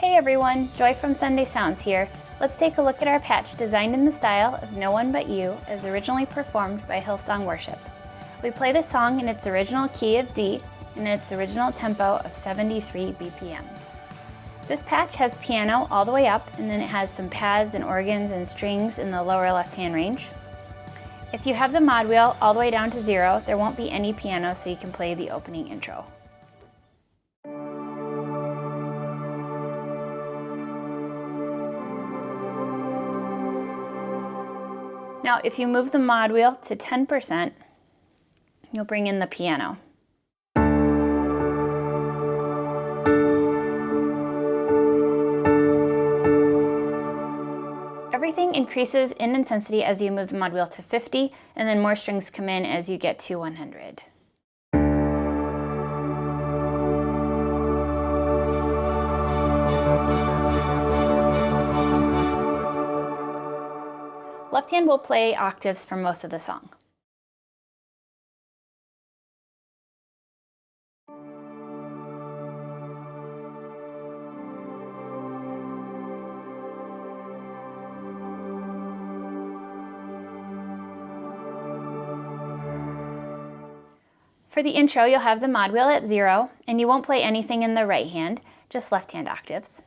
Hey everyone, Joy from Sunday Sounds here. Let's take a look at our patch designed in the style of No One But You as originally performed by Hillsong Worship. We play the song in its original key of D and its original tempo of 73 BPM. This patch has piano all the way up, and then it has some pads and organs and strings in the lower left-hand range. If you have the mod wheel all the way down to 0, there won't be any piano, so you can play the opening intro. Now, if you move the mod wheel to 10%, you'll bring in the piano. Everything increases in intensity as you move the mod wheel to 50, and then more strings come in as you get to 100. Left hand will play octaves for most of the song. For the intro, you'll have the mod wheel at 0, and you won't play anything in the right hand, just left hand octaves.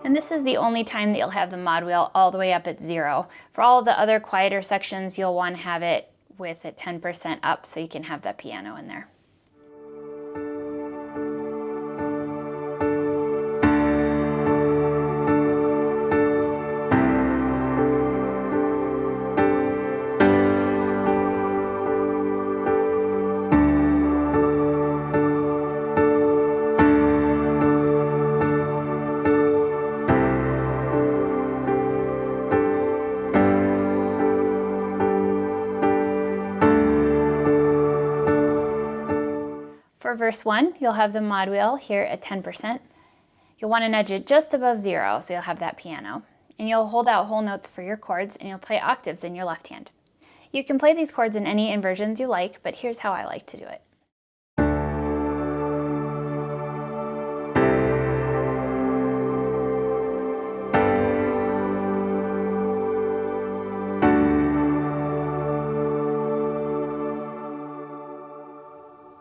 And this is the only time that you'll have the mod wheel all the way up at 0. For all of the other quieter sections, you'll want to have it with it 10% up so you can have that piano in there. For verse 1, you'll have the mod wheel here at 10%. You'll want to nudge it just above 0, so you'll have that piano. And you'll hold out whole notes for your chords, and you'll play octaves in your left hand. You can play these chords in any inversions you like, but here's how I like to do it.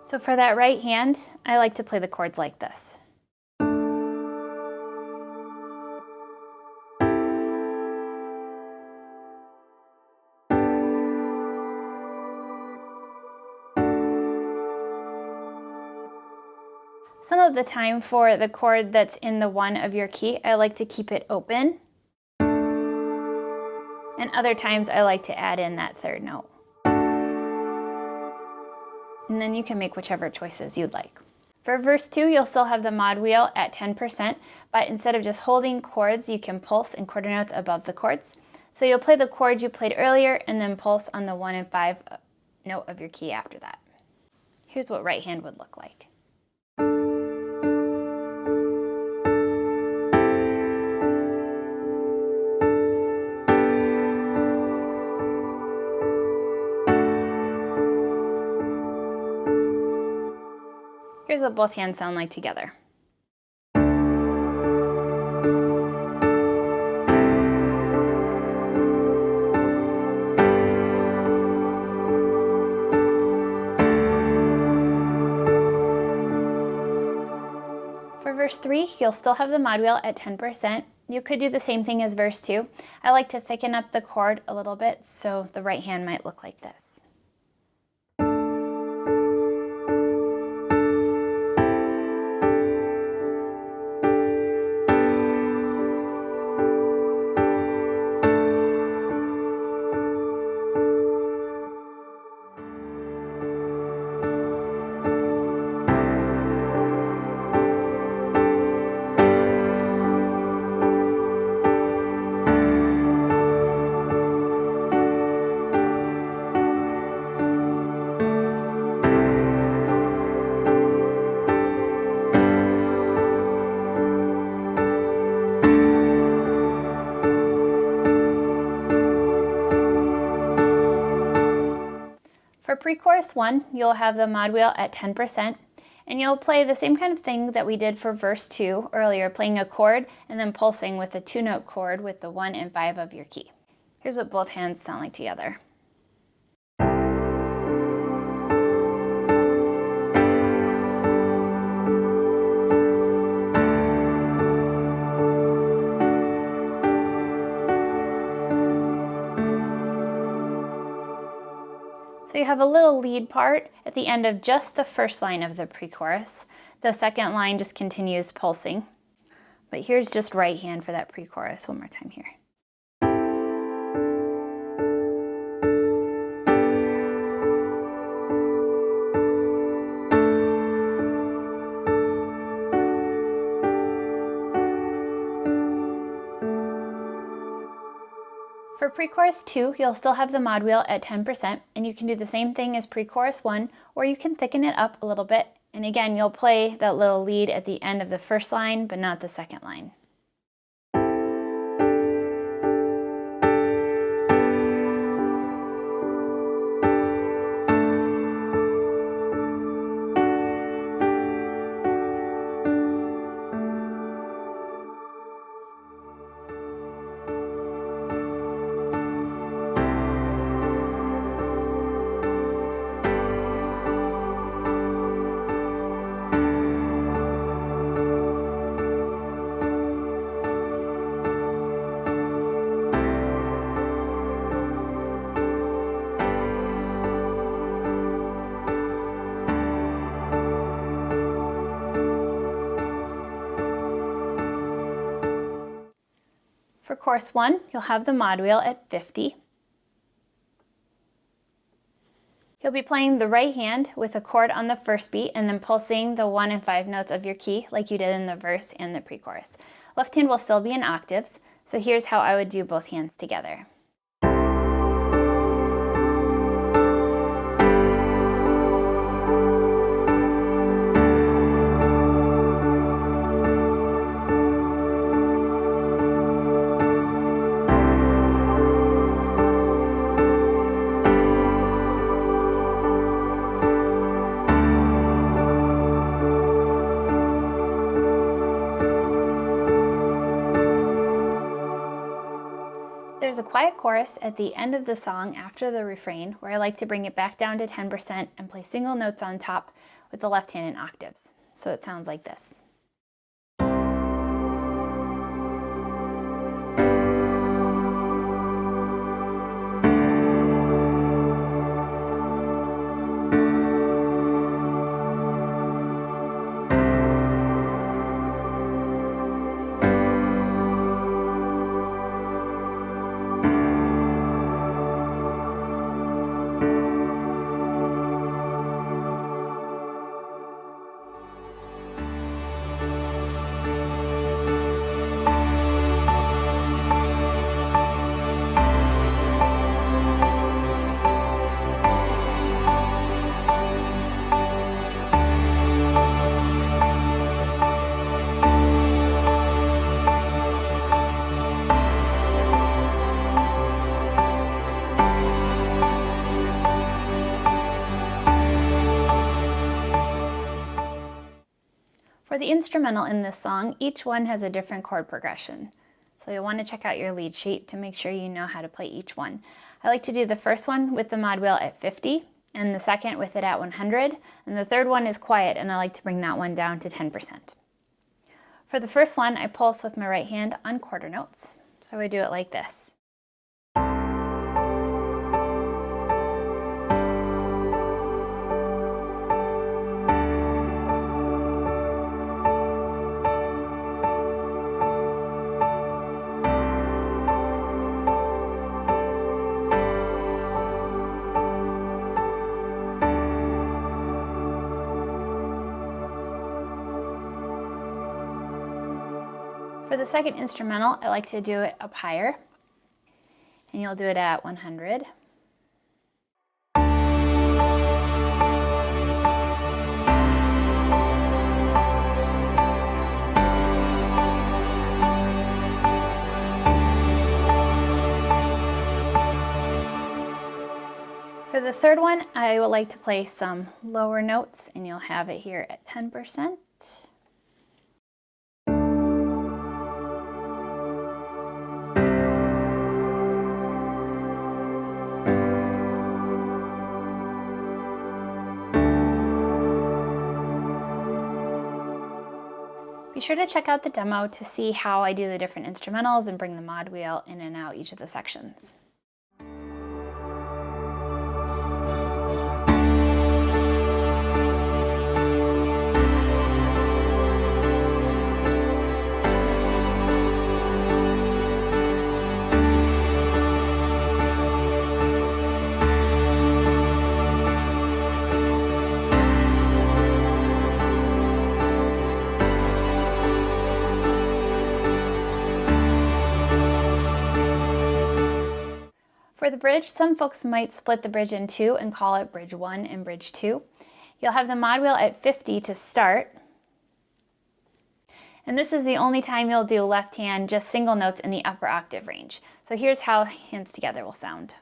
So for that right hand, I like to play the chords like this. Some of the time for the chord that's in the 1 of your key, I like to keep it open. And other times I like to add in that third note. And then you can make whichever choices you'd like. For verse 2, you'll still have the mod wheel at 10%, but instead of just holding chords, you can pulse in quarter notes above the chords. So you'll play the chord you played earlier and then pulse on the 1 and 5 note of your key after that. Here's what right hand would look like. Here's what both hands sound like together. For verse 3, you'll still have the mod wheel at 10%. You could do the same thing as verse 2. I like to thicken up the chord a little bit, so the right hand might look like this. For pre-chorus 1, you'll have the mod wheel at 10%, and you'll play the same kind of thing that we did for verse 2 earlier, playing a chord and then pulsing with a 2-note chord with the 1 and 5 of your key. Here's what both hands sound like together. So you have a little lead part at the end of just the first line of the pre-chorus. The second line just continues pulsing. But here's just right hand for that pre-chorus. One more time here. For pre-chorus 2, you'll still have the mod wheel at 10%, and you can do the same thing as pre-chorus 1, or you can thicken it up a little bit. And again, you'll play that little lead at the end of the first line, but not the second line. For chorus 1, you'll have the mod wheel at 50. You'll be playing the right hand with a chord on the first beat and then pulsing the 1 and 5 notes of your key like you did in the verse and the pre-chorus. Left hand will still be in octaves, so here's how I would do both hands together. There's a quiet chorus at the end of the song after the refrain where I like to bring it back down to 10% and play single notes on top with the left hand in octaves. So it sounds like this. For the instrumental in this song, each one has a different chord progression. So you'll want to check out your lead sheet to make sure you know how to play each one. I like to do the first one with the mod wheel at 50, and the second with it at 100, and the third one is quiet, and I like to bring that one down to 10%. For the first one, I pulse with my right hand on quarter notes. So I do it like this. For the second instrumental, I like to do it up higher, and you'll do it at 100. For For the third one, I would like to play some lower notes, and you'll have it here at 10%. Be sure to check out the demo to see how I do the different instrumentals and bring the mod wheel in and out each of the sections. For the bridge, some folks might split the bridge in two and call it bridge 1 and bridge 2. You'll have the mod wheel at 50 to start. And this is the only time you'll do left hand, just single notes in the upper octave range. So here's how hands together will sound.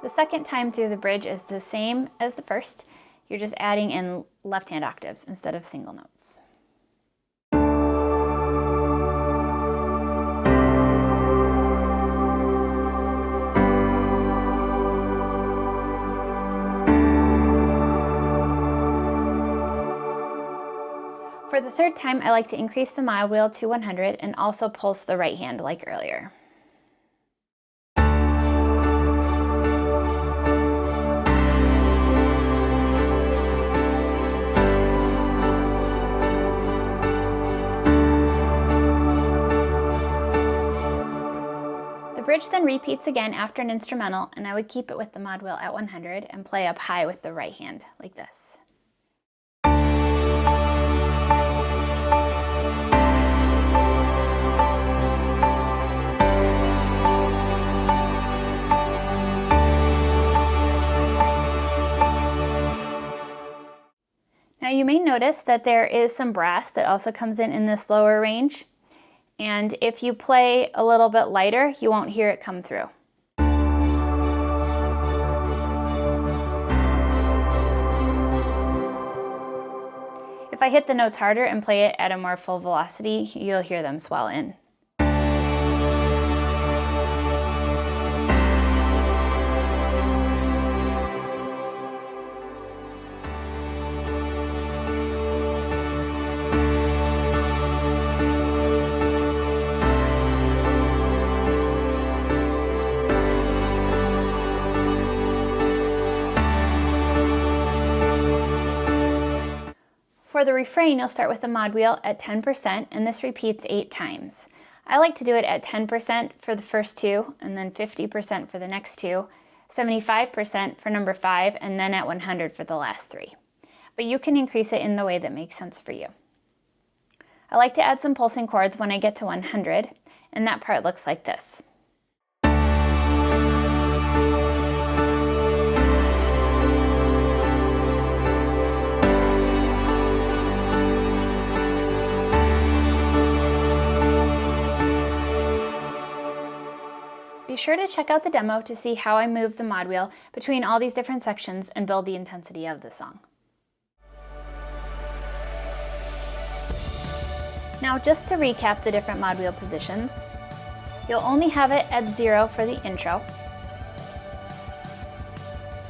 The second time through the bridge is the same as the first. You're just adding in left-hand octaves instead of single notes. For the third time, I like to increase the mod wheel to 100 and also pulse the right hand like earlier. The bridge then repeats again after an instrumental, and I would keep it with the mod wheel at 100 and play up high with the right hand, like this. Now you may notice that there is some brass that also comes in this lower range. And if you play a little bit lighter, you won't hear it come through. If I hit the notes harder and play it at a more full velocity, you'll hear them swell in. For the refrain, you'll start with the mod wheel at 10%, and this repeats 8 times. I like to do it at 10% for the first 2, and then 50% for the next 2, 75% for number 5, and then at 100 for the last 3. But you can increase it in the way that makes sense for you. I like to add some pulsing chords when I get to 100, and that part looks like this. Be sure to check out the demo to see how I move the mod wheel between all these different sections and build the intensity of the song. Now, just to recap the different mod wheel positions, you'll only have it at 0 for the intro.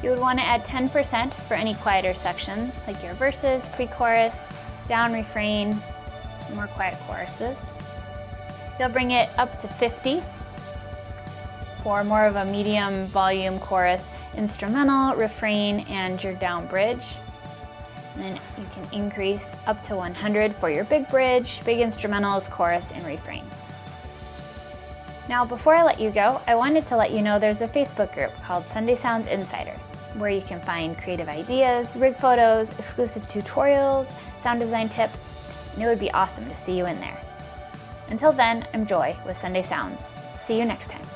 You would want to add 10% for any quieter sections, like your verses, pre-chorus, down refrain, more quiet choruses. You'll bring it up to 50 for more of a medium volume chorus, instrumental, refrain, and your down bridge. And then you can increase up to 100 for your big bridge, big instrumentals, chorus, and refrain. Now, before I let you go, I wanted to let you know there's a Facebook group called Sunday Sounds Insiders, where you can find creative ideas, rig photos, exclusive tutorials, sound design tips, and it would be awesome to see you in there. Until then, I'm Joy with Sunday Sounds. See you next time.